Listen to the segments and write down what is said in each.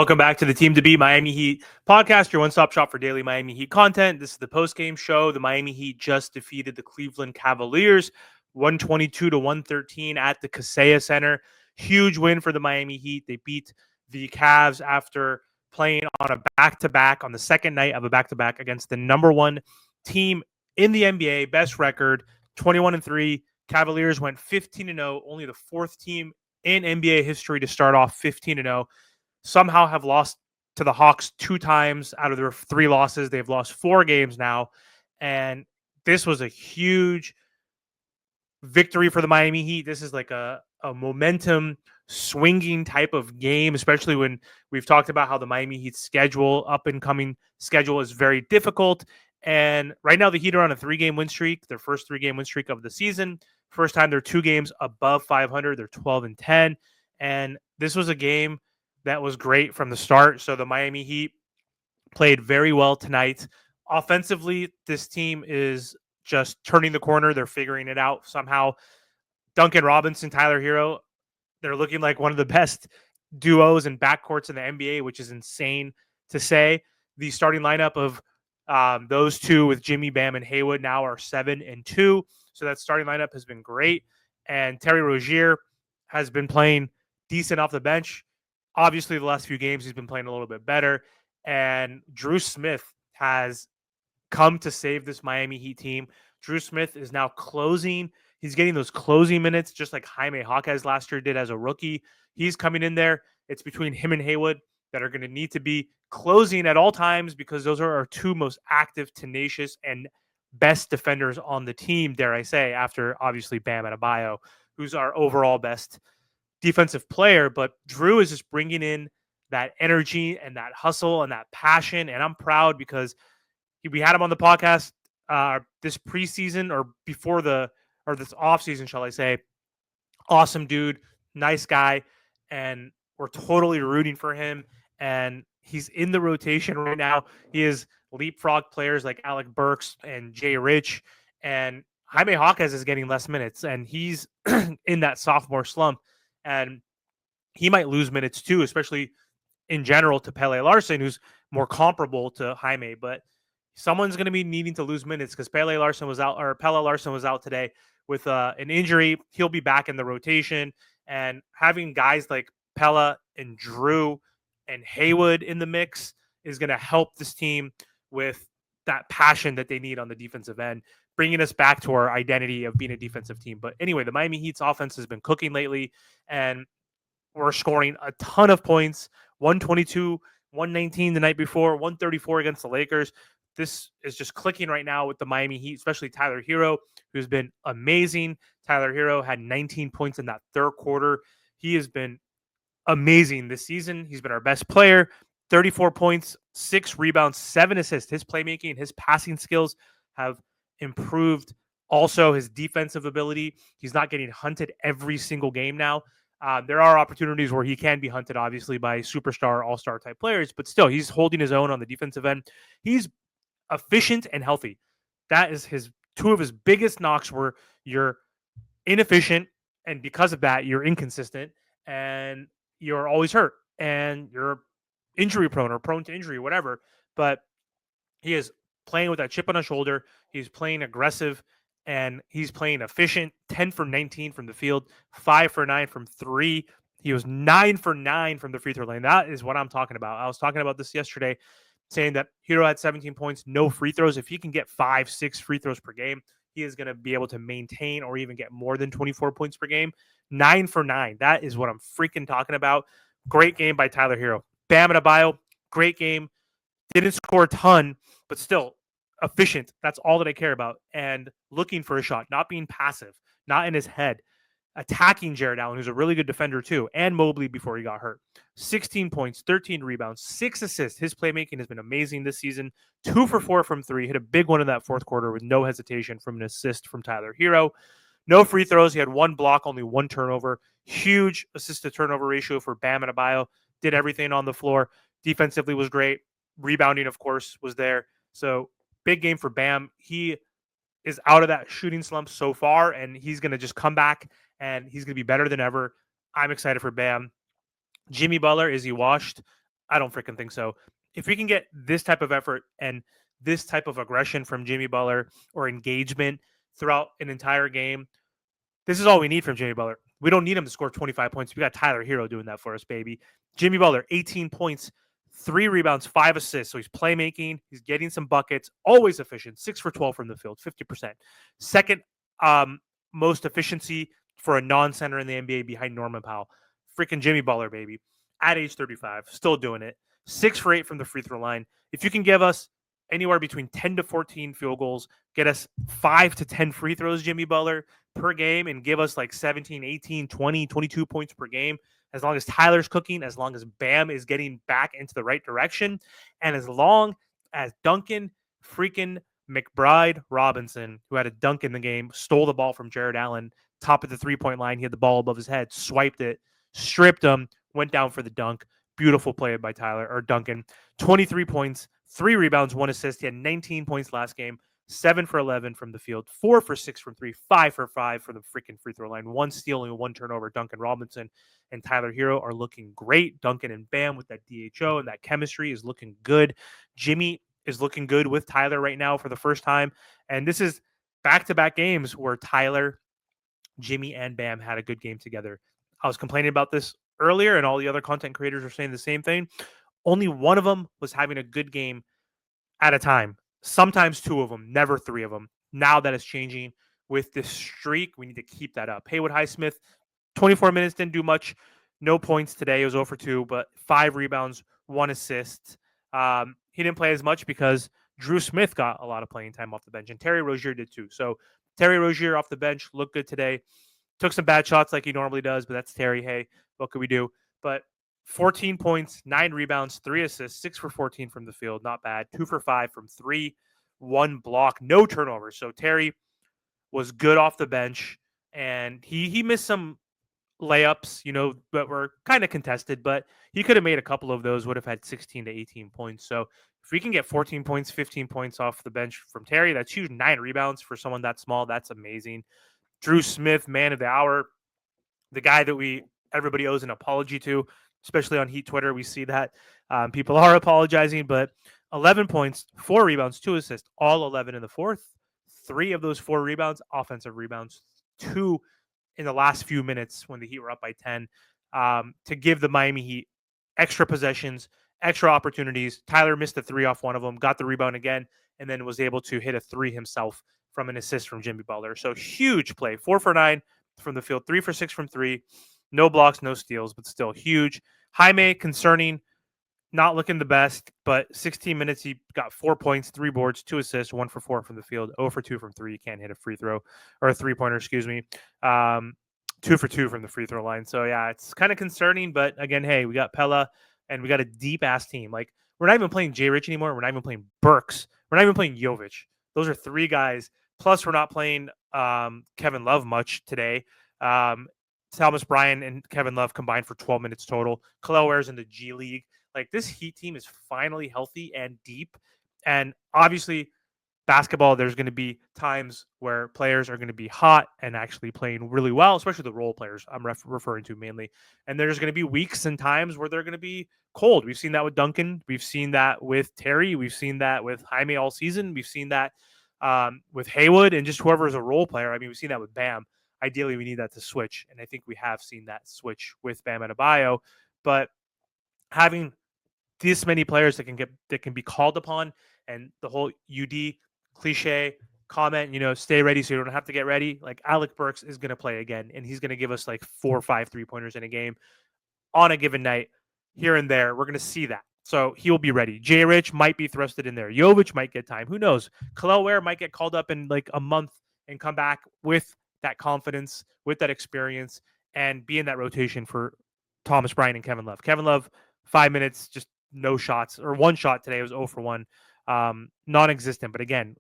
Welcome back to the Team to Beat Miami Heat podcast, your one-stop shop for daily Miami Heat content. This is the post-game show. The Miami Heat just defeated the Cleveland Cavaliers 122-113 at the Kaseya Center. Huge win for the Miami Heat. They beat the Cavs after playing on a back-to-back on the second night of a back-to-back against the number one team in the NBA, best record, 21-3. Cavaliers went 15-0, only the fourth team in NBA history to start off 15-0. Somehow have lost to the Hawks 2 times out of their 3 losses. They've lost 4 games now. And this was a huge victory for the Miami Heat. This is like a momentum swinging type of game, especially when we've talked about how the Miami Heat schedule, up and coming schedule, is very difficult. And right now the Heat are on a 3-game win streak, their first 3-game win streak of the season. First time they're 2 games above 500. They're 12-10. And this was a game that was great from the start. So the Miami Heat played very well tonight. Offensively, this team is just turning the corner. They're figuring it out somehow. Duncan Robinson, Tyler Herro, they're looking like one of the best duos and backcourts in the NBA, which is insane to say. The starting lineup of those two with Jimmy, Bam, and Haywood now are 7-2. So that starting lineup has been great. And Terry Rozier has been playing decent off the bench. Obviously, the last few games, he's been playing a little bit better. And Drew Smith has come to save this Miami Heat team. Drew Smith is now closing. He's getting those closing minutes, just like Jaime Jaquez last year did as a rookie. He's coming in there. It's between him and Haywood that are going to need to be closing at all times, because those are our 2 most active, tenacious, and best defenders on the team, dare I say, after obviously Bam Adebayo, who's our overall best defensive player. But Drew is just bringing in that energy and that hustle and that passion. And I'm proud because we had him on the podcast this preseason or this offseason, shall I say. Awesome dude, nice guy. And we're totally rooting for him. And he's in the rotation right now. He is leapfrog players like Alec Burks and Jay Rich. And Jaime Jaquez is getting less minutes. And he's in that sophomore slump. And he might lose minutes too, especially in general to Pele Larson, who's more comparable to Jaime. But someone's going to be needing to lose minutes because Pele Larson was out today with an injury. He'll be back in the rotation. And having guys like Pella and Drew and Haywood in the mix is going to help this team with that passion that they need on the defensive end, bringing us back to our identity of being a defensive team. But anyway, the Miami Heat's offense has been cooking lately, and we're scoring a ton of points. 122, 119 the night before, 134 against the Lakers. This is just clicking right now with the Miami Heat, especially Tyler Herro, who's been amazing. Tyler Herro had 19 points in that third quarter. He has been amazing this season. He's been our best player. 34 points, 6 rebounds, 7 assists. His playmaking, his passing skills have improved. Also, his defensive ability. He's not getting hunted every single game now. There are opportunities where he can be hunted, obviously, by superstar, all-star type players, but still, he's holding his own on the defensive end. He's efficient and healthy. That is 2 of his biggest knocks, where you're inefficient, and because of that, you're inconsistent, and you're always hurt, and you're injury prone or prone to injury, whatever. But he is playing with that chip on his shoulder. He's playing aggressive, and he's playing efficient. 10 for 19 from the field, 5 for 9 from 3. He was 9 for 9 from the free throw line. That is what I'm talking about. I was talking about this yesterday, saying that Herro had 17 points, no free throws. If he can get 5-6 free throws per game, he is going to be able to maintain or even get more than 24 points per game. 9 for 9. That is what I'm freaking talking about. Great game by Tyler Herro. Bam Adebayo, great game. Didn't score a ton, but still efficient. That's all that I care about. And looking for a shot, not being passive, not in his head. Attacking Jared Allen, who's a really good defender too, and Mobley before he got hurt. 16 points, 13 rebounds, 6 assists. His playmaking has been amazing this season. 2 for 4 from 3. Hit a big one in that fourth quarter with no hesitation from an assist from Tyler Herro. No free throws. He had 1 block, only 1 turnover. Huge assist-to-turnover ratio for Bam Adebayo. Did everything on the floor. Defensively was great. Rebounding, of course, was there. So big game for Bam. He is out of that shooting slump so far, and he's going to just come back, and he's going to be better than ever. I'm excited for Bam. Jimmy Butler, is he washed? I don't freaking think so. If we can get this type of effort and this type of aggression from Jimmy Butler or engagement throughout an entire game, this is all we need from Jimmy Butler. We don't need him to score 25 points. We got Tyler Herro doing that for us, baby. Jimmy Butler, 18 points, 3 rebounds, 5 assists. So he's playmaking. He's getting some buckets. Always efficient. 6 for 12 from the field, 50%. Second most efficiency for a non-center in the NBA behind Norman Powell. Freaking Jimmy Butler, baby. At age 35, still doing it. 6 for 8 from the free throw line. If you can give us anywhere between 10 to 14 field goals, get us 5 to 10 free throws, Jimmy Butler, per game, and give us like 17, 18, 20, 22 points per game, as long as Tyler's cooking, as long as Bam is getting back into the right direction, and as long as Duncan freaking McBride Robinson, who had a dunk in the game, stole the ball from Jared Allen, top of the three-point line. He had the ball above his head, swiped it, stripped him, went down for the dunk. Beautiful play by Tyler or Duncan. 23 points, 3 rebounds, 1 assist. He had 19 points last game. 7 for 11 from the field, 4 for 6 from 3, 5 for 5 for the freaking free throw line, 1 steal and 1 turnover. Duncan Robinson and Tyler Herro are looking great. Duncan and Bam with that DHO and that chemistry is looking good. Jimmy is looking good with Tyler right now for the first time. And this is back-to-back games where Tyler, Jimmy, and Bam had a good game together. I was complaining about this earlier, and all the other content creators are saying the same thing. Only one of them was having a good game at a time. Sometimes 2 of them, never 3 of them. Now that is changing with this streak. We need to keep that up. Haywood Highsmith, 24 minutes, didn't do much. No points today. It was 0 for 2, but 5 rebounds, 1 assist. He didn't play as much because Drew Smith got a lot of playing time off the bench, and Terry Rozier did too. So Terry Rozier off the bench looked good today. Took some bad shots like he normally does, but that's Terry. Hey, what could we do? But 14 points, 9 rebounds, 3 assists, 6 for 14 from the field. Not bad. 2 for 5 from 3, 1 block, no turnovers. So Terry was good off the bench, and he missed some layups, that were kind of contested, but he could have made a couple of those, would have had 16 to 18 points. So if we can get 14 points, 15 points off the bench from Terry, that's huge. 9 rebounds for someone that small. That's amazing. Drew Smith, man of the hour, the guy that everybody owes an apology to, especially on Heat Twitter. We see that people are apologizing, but 11 points, 4 rebounds, 2 assists, all 11 in the fourth. 3 of those 4 rebounds, offensive rebounds, 2 in the last few minutes when the Heat were up by 10, to give the Miami Heat extra possessions, extra opportunities. Tyler missed a 3 off one of them, got the rebound again, and then was able to hit a 3 himself from an assist from Jimmy Butler. So huge play. 4 for 9 from the field, 3 for 6 from 3. No blocks, no steals, but still huge. Jaime, concerning, not looking the best, but 16 minutes, he got 4 points, 3 boards, 2 assists, 1 for 4 from the field, 0 for 2 from 3. You can't hit a free throw or a 3-pointer, excuse me. 2 for 2 from the free throw line. So, yeah, it's kind of concerning, but again, hey, we got Pella and we got a deep-ass team. Like, we're not even playing Jay Rich anymore. We're not even playing Burks. We're not even playing Jovic. Those are 3 guys. Plus, we're not playing Kevin Love much today. Thomas Bryant and Kevin Love combined for 12 minutes total. Khalil Ware's in the G League. Like, this Heat team is finally healthy and deep. And obviously, basketball, there's going to be times where players are going to be hot and actually playing really well, especially the role players I'm referring to mainly. And there's going to be weeks and times where they're going to be cold. We've seen that with Duncan. We've seen that with Terry. We've seen that with Jaime all season. We've seen that with Haywood and just whoever is a role player. I mean, we've seen that with Bam. Ideally, we need that to switch. And I think we have seen that switch with Bam Adebayo. But having this many players that can be called upon, and the whole UD cliche comment, stay ready so you don't have to get ready. Like, Alec Burks is going to play again, and he's going to give us like 4 or 5 3-pointers in a game on a given night here and there. We're going to see that. So he'll be ready. Jay Rich might be thrusted in there. Jovic might get time. Who knows? Khalil Ware might get called up in like a month and come back with that confidence, with that experience, and be in that rotation for Thomas Bryant and Kevin Love. Kevin Love, 5 minutes, just no shots, or 1 shot today. It was 0 for 1. Non-existent. But again,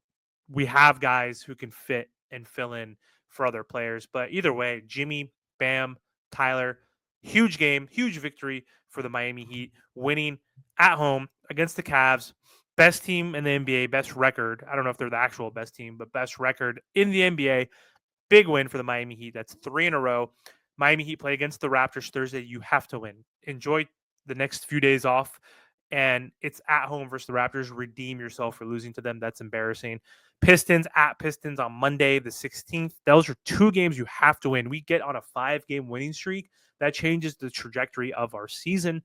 we have guys who can fit and fill in for other players. But either way, Jimmy, Bam, Tyler, huge game, huge victory for the Miami Heat, winning at home against the Cavs. Best team in the NBA, best record. I don't know if they're the actual best team, but best record in the NBA. Big win for the Miami Heat. That's 3 in a row. Miami Heat play against the Raptors Thursday. You have to win. Enjoy the next few days off. and it's at home versus the Raptors. Redeem yourself for losing to them. That's embarrassing. Pistons at Pistons on Monday, the 16th. Those are 2 games you have to win. We get on a 5-game winning streak. That changes the trajectory of our season.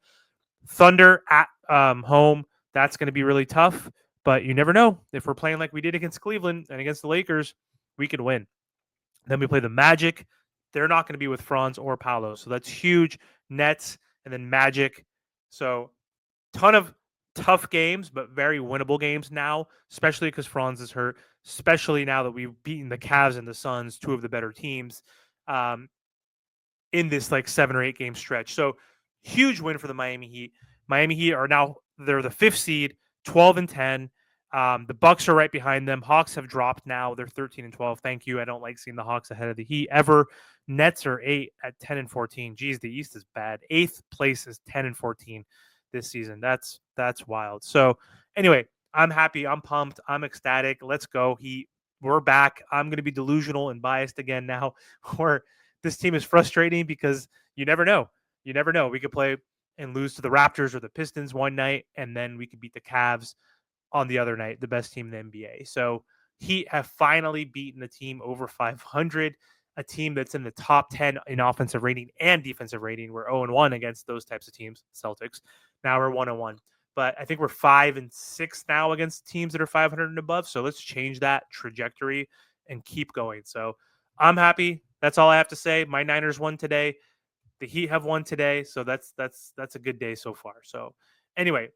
Thunder at home. That's going to be really tough, but you never know. If we're playing like we did against Cleveland and against the Lakers, we could win. Then we play the Magic. They're not going to be with Franz or Paolo, so that's huge. Nets and then Magic. So ton of tough games, but very winnable games now, especially because Franz is hurt, especially now that we've beaten the Cavs and the Suns, 2 of the better teams, in this like 7 or 8 game stretch. So huge win for the Miami Heat. Miami Heat are now, they're the 5th seed, 12-10. The Bucks are right behind them. Hawks have dropped now. They're 13-12. Thank you. I don't like seeing the Hawks ahead of the Heat ever. Nets are 8 at 10-14. Geez, the East is bad. 8th place is 10-14 this season. That's wild. So anyway, I'm happy. I'm pumped. I'm ecstatic. Let's go Heat. We're back. I'm going to be delusional and biased again now. Where this team is frustrating because you never know. You never know. We could play and lose to the Raptors or the Pistons one night, and then we could beat the Cavs on the other night, the best team in the NBA. So Heat have finally beaten a team over 500, a team that's in the top 10 in offensive rating and defensive rating. We're 0-1 against those types of teams, Celtics. Now we're 1-1. But I think we're 5-6 now against teams that are 500 and above. So let's change that trajectory and keep going. So I'm happy. That's all I have to say. My Niners won today. The Heat have won today, so that's a good day so far. So anyway,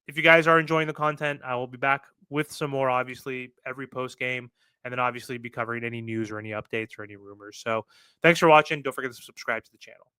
if you guys are enjoying the content, I will be back with some more, obviously, every post game, and then obviously be covering any news or any updates or any rumors. So thanks for watching. Don't forget to subscribe to the channel.